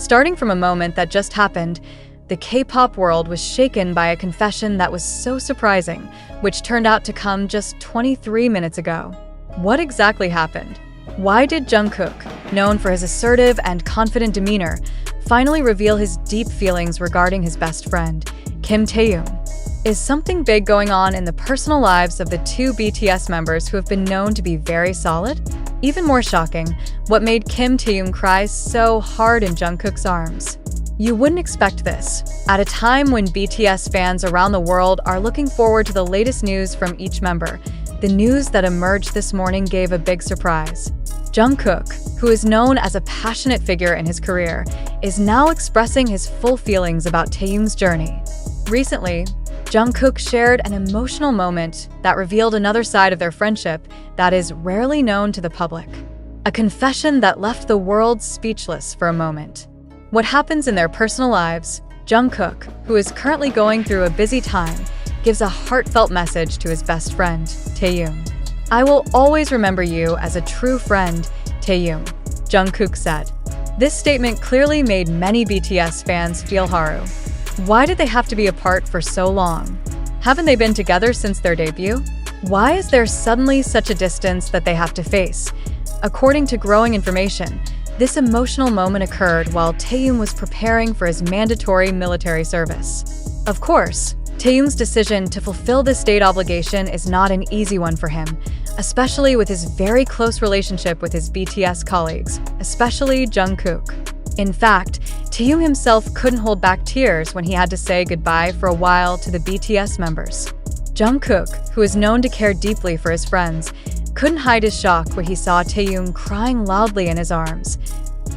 Starting from a moment that just happened, the K-pop world was shaken by a confession that was so surprising, which turned out to come just 23 minutes ago. What exactly happened? Why did Jungkook, known for his assertive and confident demeanor, finally reveal his deep feelings regarding his best friend, Kim Taehyung? Is something big going on in the personal lives of the two BTS members who have been known to be very solid? Even more shocking, what made Kim Taehyung cry so hard in Jungkook's arms? You wouldn't expect this, at a time when BTS fans around the world are looking forward to the latest news from each member. The news that emerged this morning gave a big surprise. Jungkook, who is known as a passionate figure in his career, is now expressing his full feelings about Taehyung's journey. Recently, Jungkook shared an emotional moment that revealed another side of their friendship that is rarely known to the public. A confession that left the world speechless for a moment. What happens in their personal lives? Jungkook, who is currently going through a busy time, gives a heartfelt message to his best friend, Taehyung. "I will always remember you as a true friend, Taehyung," Jungkook said. This statement clearly made many BTS fans feel haru. Why did they have to be apart for so long? Haven't they been together since their debut? Why is there suddenly such a distance that they have to face? According to growing information, this emotional moment occurred while Taehyung was preparing for his mandatory military service. Of course, Taehyung's decision to fulfill this state obligation is not an easy one for him, especially with his very close relationship with his BTS colleagues, especially Jungkook. In fact, Taehyung himself couldn't hold back tears when he had to say goodbye for a while to the BTS members. Jungkook, who is known to care deeply for his friends, couldn't hide his shock when he saw Taehyung crying loudly in his arms.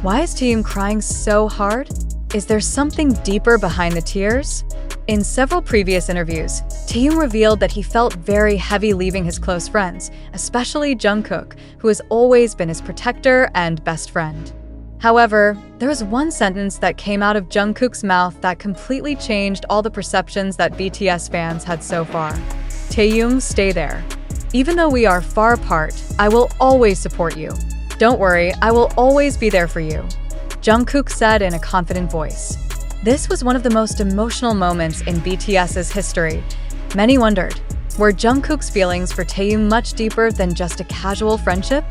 Why is Taehyung crying so hard? Is there something deeper behind the tears? In several previous interviews, Taehyung revealed that he felt very heavy leaving his close friends, especially Jungkook, who has always been his protector and best friend. However, there was one sentence that came out of Jungkook's mouth that completely changed all the perceptions that BTS fans had so far. "Taehyung, stay there. Even though we are far apart, I will always support you. Don't worry, I will always be there for you," Jungkook said in a confident voice. This was one of the most emotional moments in BTS's history. Many wondered, were Jungkook's feelings for Taehyung much deeper than just a casual friendship?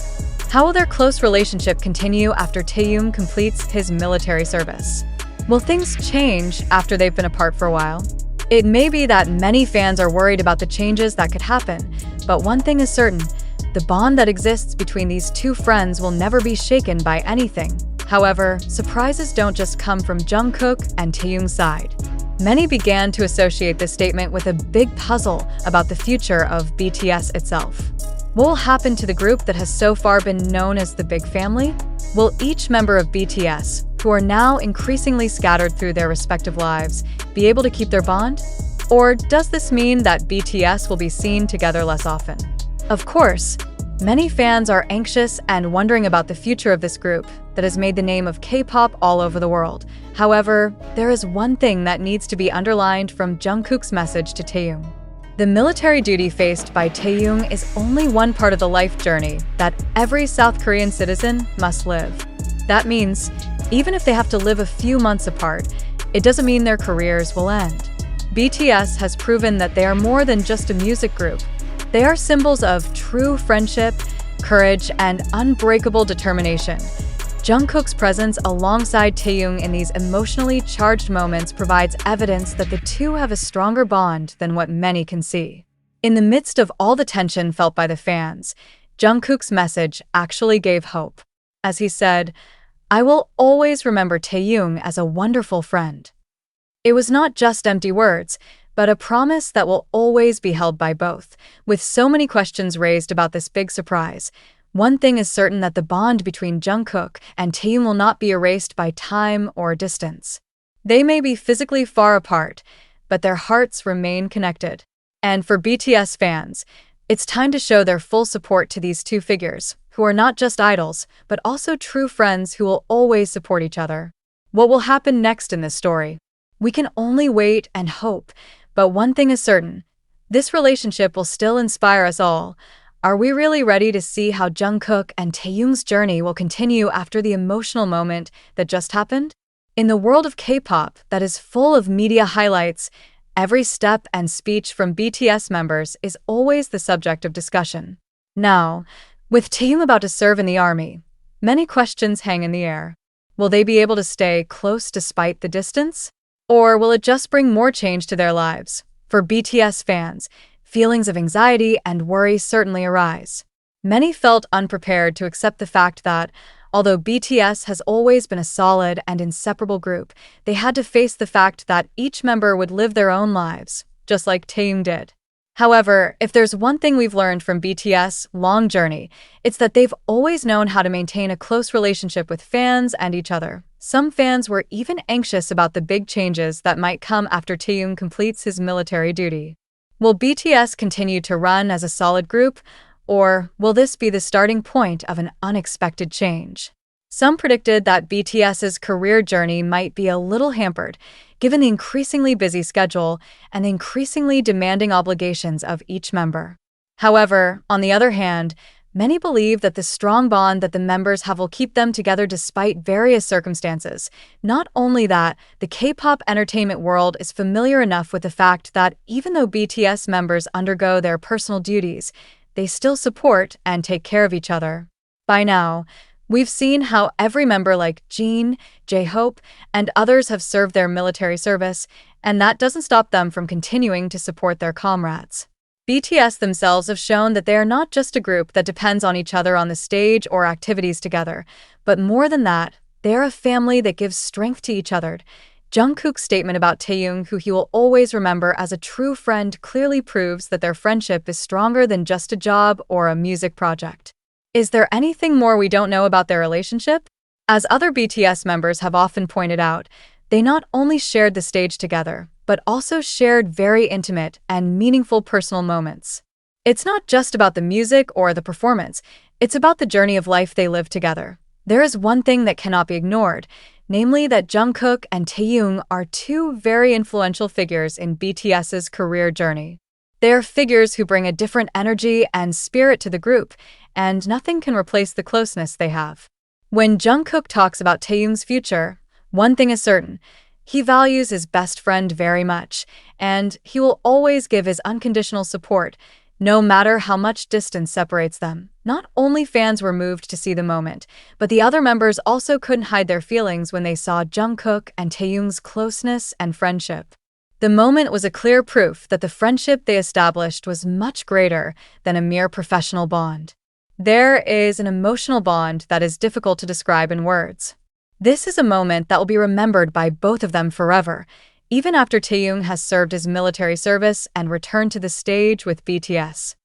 How will their close relationship continue after Taehyung completes his military service? Will things change after they've been apart for a while? It may be that many fans are worried about the changes that could happen, but one thing is certain, the bond that exists between these two friends will never be shaken by anything. However, surprises don't just come from Jungkook and Taehyung's side. Many began to associate this statement with a big puzzle about the future of BTS itself. What will happen to the group that has so far been known as the Big Family? Will each member of BTS, who are now increasingly scattered through their respective lives, be able to keep their bond? Or does this mean that BTS will be seen together less often? Of course, many fans are anxious and wondering about the future of this group that has made the name of K-pop all over the world. However, there is one thing that needs to be underlined from Jungkook's message to Taehyung. The military duty faced by Taehyung is only one part of the life journey that every South Korean citizen must live. That means, even if they have to live a few months apart, it doesn't mean their careers will end. BTS has proven that they are more than just a music group. They are symbols of true friendship, courage, and unbreakable determination. Jungkook's presence alongside Taehyung in these emotionally charged moments provides evidence that the two have a stronger bond than what many can see. In the midst of all the tension felt by the fans, Jungkook's message actually gave hope. As he said, "I will always remember Taehyung as a wonderful friend." It was not just empty words, but a promise that will always be held by both. With so many questions raised about this big surprise, one thing is certain, that the bond between Jungkook and Taehyung will not be erased by time or distance. They may be physically far apart, but their hearts remain connected. And for BTS fans, it's time to show their full support to these two figures, who are not just idols, but also true friends who will always support each other. What will happen next in this story? We can only wait and hope, but one thing is certain, this relationship will still inspire us all. Are we really ready to see how Jungkook and Taehyung's journey will continue after the emotional moment that just happened? In the world of K-pop that is full of media highlights, every step and speech from BTS members is always the subject of discussion. Now, with Taehyung about to serve in the army, many questions hang in the air. Will they be able to stay close despite the distance? Or will it just bring more change to their lives? For BTS fans, feelings of anxiety and worry certainly arise. Many felt unprepared to accept the fact that, although BTS has always been a solid and inseparable group, they had to face the fact that each member would live their own lives, just like Taehyung did. However, if there's one thing we've learned from BTS' long journey, it's that they've always known how to maintain a close relationship with fans and each other. Some fans were even anxious about the big changes that might come after Taehyung completes his military duty. Will BTS continue to run as a solid group, or will this be the starting point of an unexpected change? Some predicted that BTS's career journey might be a little hampered, given the increasingly busy schedule and the increasingly demanding obligations of each member. However, on the other hand, many believe that the strong bond that the members have will keep them together despite various circumstances. Not only that, the K-pop entertainment world is familiar enough with the fact that even though BTS members undergo their personal duties, they still support and take care of each other. By now, we've seen how every member like Jin, J-Hope, and others have served their military service, and that doesn't stop them from continuing to support their comrades. BTS themselves have shown that they are not just a group that depends on each other on the stage or activities together, but more than that, they are a family that gives strength to each other. Jungkook's statement about Taehyung, who he will always remember as a true friend, clearly proves that their friendship is stronger than just a job or a music project. Is there anything more we don't know about their relationship? As other BTS members have often pointed out, they not only shared the stage together, but also shared very intimate and meaningful personal moments. It's not just about the music or the performance, it's about the journey of life they lived together. There is one thing that cannot be ignored, namely that Jungkook and Taehyung are two very influential figures in BTS's career journey. They are figures who bring a different energy and spirit to the group, and nothing can replace the closeness they have. When Jungkook talks about Taehyung's future, one thing is certain: he values his best friend very much, and he will always give his unconditional support, no matter how much distance separates them. Not only fans were moved to see the moment, but the other members also couldn't hide their feelings when they saw Jungkook and Taehyung's closeness and friendship. The moment was a clear proof that the friendship they established was much greater than a mere professional bond. There is an emotional bond that is difficult to describe in words. This is a moment that will be remembered by both of them forever, even after Taehyung has served his military service and returned to the stage with BTS.